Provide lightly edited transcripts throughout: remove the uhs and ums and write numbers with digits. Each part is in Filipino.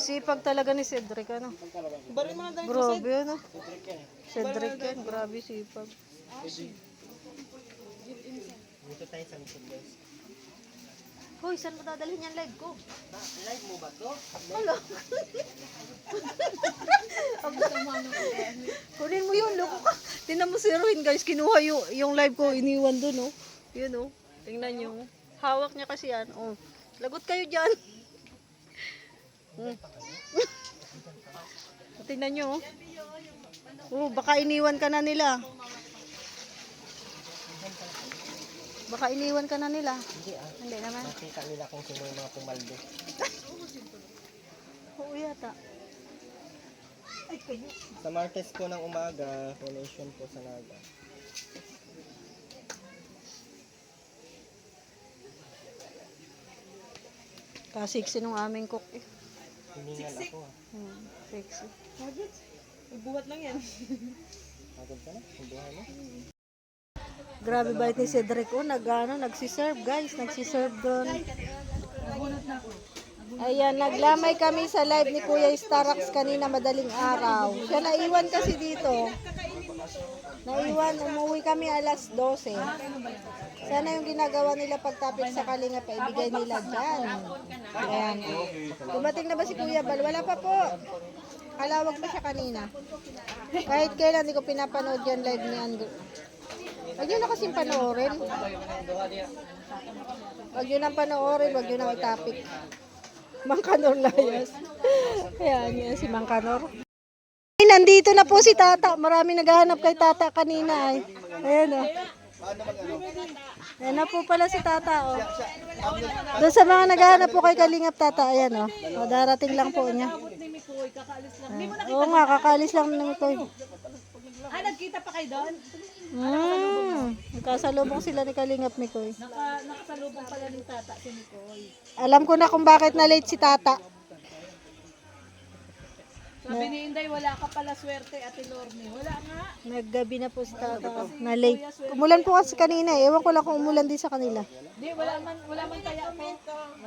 Sipag talaga ni Cedric, ano? Bari mga ganito. Grabe, ano? Cedric yan, grabe sipag. Dito tayo sa likod, guys. Hoy, saan mo dadalhin yung live ko? Live mo ba to? Hala. Kunin mo yun, loko ka. Tingnan mo si Ruin, guys. Kinuha yung live ko, iniwan dun, oh. Yun, oh. Tingnan nyo. Hawak niya kasi yan. Oh. Lagot kayo dyan. Tingnan nyo, oh. Oh, baka iniwan ka na nila. Baka iniwan ka na nila. Hindi ah. Hindi naman. Nakita nila kung sino yung mga pumaldo. Oo yata. Sa Martes po ng umaga, donation po sa Naga. Kasiksi nung aming cook eh. Hiningal ako ah. Sexy. Buhat lang yan. Pagod ka na? Ang buhay mo? Grabe bait ni Cedric. Oh, nagsiserve guys. Nagsiserve doon. Ayan, naglamay kami sa live ni Kuya Starax kanina madaling araw. Siya naiwan kasi dito. Naiwan, umuwi kami alas 12. Sana yung ginagawa nila pagtapit sa Kalinga pa, ibigay nila dyan. Ayan. Dumating na ba si Kuya Bal? Wala pa po. Kalawag pa siya kanina. Kahit kailan, hindi ko pinapanood yan live ni Andrew. Huwag yun na kasing panoorin. Huwag yun ang panoorin, huwag yun ang itapik. Mang Kanor Layas. Ayan, yan si Mang Kanor. Ay, nandito na po si Tata. Marami naghahanap kay Tata kanina. Ay. Ayan o. Ayan na po pala si Tata. Oh. Doon sa mga naghahanap po kay Kalingap Tata. Ayan o. O, darating lang po niya. Oo nga, kakaalis lang ni Mikoy. Ah, nagkita pa kayo doon? Nagkasalubong sila ni Kalingap Mikoy. Nakasalubong pala ni Tata si Nicole. Alam ko na kung bakit na late si Tata. Sabi ni Inday, wala ka pala swerte, Ate Lorne. Wala nga. Naggabi na po si Tata. Na late. Umulan po kasi kanina eh. Ewan ko lang kung umulan din sa kanila. Hindi, wala man kaya po.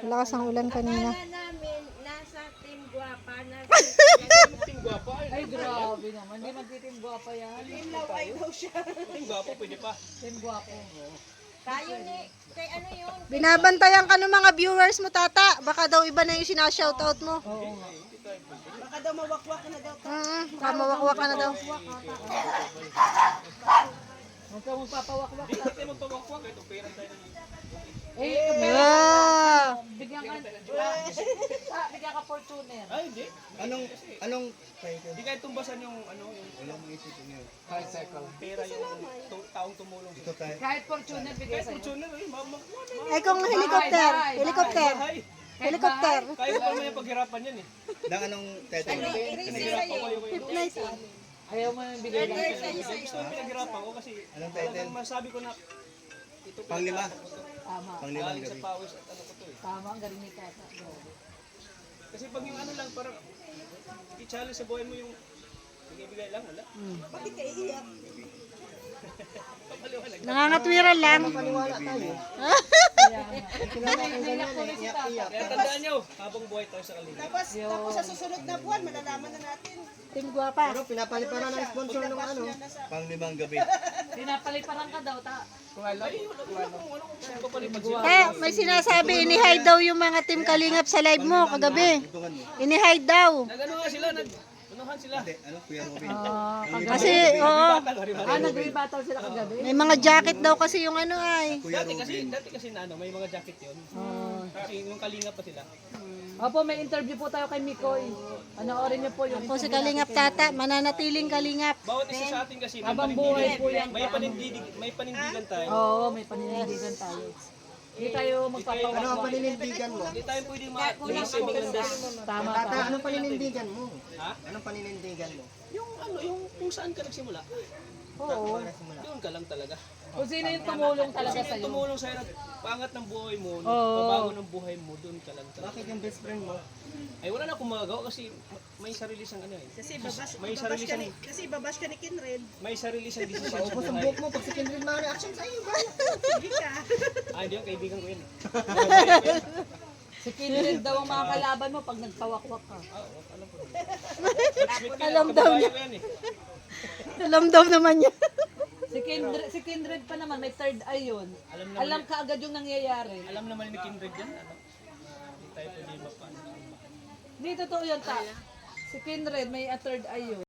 Malakas ang ulan kanina. namin nasa Team Guapa na Ay, grabe naman. Hindi magtitim guwapa yan. Team Laway daw siya. Tim guwapo. Tayo ni, kay ano yun? Binabantayan ka ng mga viewers mo, Tata. Baka daw iba na yung sinashoutout mo. Baka daw mawakwak na daw. Baka mawakwak ka na daw. Huwag ka magpapawakwak. Ah! Bigyan ka Fortuner. Ay, hindi. Anong Hindi kahit tumbasan yung ano, yung Walang maisipin niyo. pera yung taong tumulong. Ito tayo. Kahit Fortuner, bigay Kahit sa'yo. Fortuner, eh, Ay, kung helicopter. Helicopter. Ay, Helicopter. kaya pa naman yung paghirapan yan eh. Nang anong title? Pinaghirapan ko yung Nice. Ayaw mo yung bigay lang sa'yo. gusto yung pinaghirapan ko kasi Anong title? talagang masabi ko na ito Panglima. Tama. Panglimang sa gabi. pawis at ano ko to eh. Tama, ang galing ni Tata. Grabe. Kasi pag yung ano lang, parang i-challenge sa buhay mo yung bigay lang, wala. Bakit ka iiyak? Papaliwanag. Nangangatwiran lang. Paniwala tayo. Kaya tandaan nyo, habang buhay tayo sa kalina. Tapos sa susunod na buwan, malalaman na natin. Team Guapa. Pero pinapaliparan ng sponsor ng ano? Panglimang gabi. Pinapaliparan ka daw, ta. Ay, wala kung ano kung papalipad sila. Kaya may sinasabi, ini-hide daw yung mga Team Kalingap sa live mo kagabi. Tungan mo. Ini-hide daw. Nag-ano nga sila, nag-anuhan sila. Hindi, ano? Kuya Robin. Kasi, oo. Nag-battle sila kagabi. May mga jacket daw kasi yung ano ay. Kuya Robin. Dati kasi na ano, may mga jacket yun. Kasi yung kalinga pa sila. Opo, may interview po tayo kay Mikoy. Panoorin niyo po yung Po si Kalingap Tata, mananatiling Kalingap. Bawat isa sa atin kasi may habang buhay po yan. may panindigan tayo. Oo, may paninindigan tayo. Hindi tayo Ano ang magpapawak. paninindigan mo? Hindi tayo pwedeng ma-semigandas. Tama, Tata, tama. anong paninindigan mo? Ha? Anong paninindigan mo? Yung ano, yung kung saan ka nagsimula. Oo. Doon ka lang talaga. Kung sino yung tumulong talaga Kasi sa'yo. tumulong sa'yo na pangat ng buhay mo, Oo. pabago ng buhay mo, doon ka lang talaga. Bakit yung best friend mo? Ay wala na akong magagawa kasi may sarili siyang ano eh. May sarili Babash ka siyang ni, kasi babash ka ni Kinred. may sarili siyang decision sa Paubos ang buhay. buhok mo pag si Kindred mga reaction sa'yo ba? Sige ka. Ah, hindi yung kaibigan ko yun eh. Si Kindred daw ang mga kalaban mo pag nagpawakwak ka. Alam daw niya. Yan eh. Alam daw naman niya. Si Kindred pa naman, may third eye yun. Alam ka agad yung nangyayari. Alam naman ni Kindred yan. Ano? Hindi tayo pwede mapano. Hindi, totoo yan, ta. Si Kindred, may a third eye yun.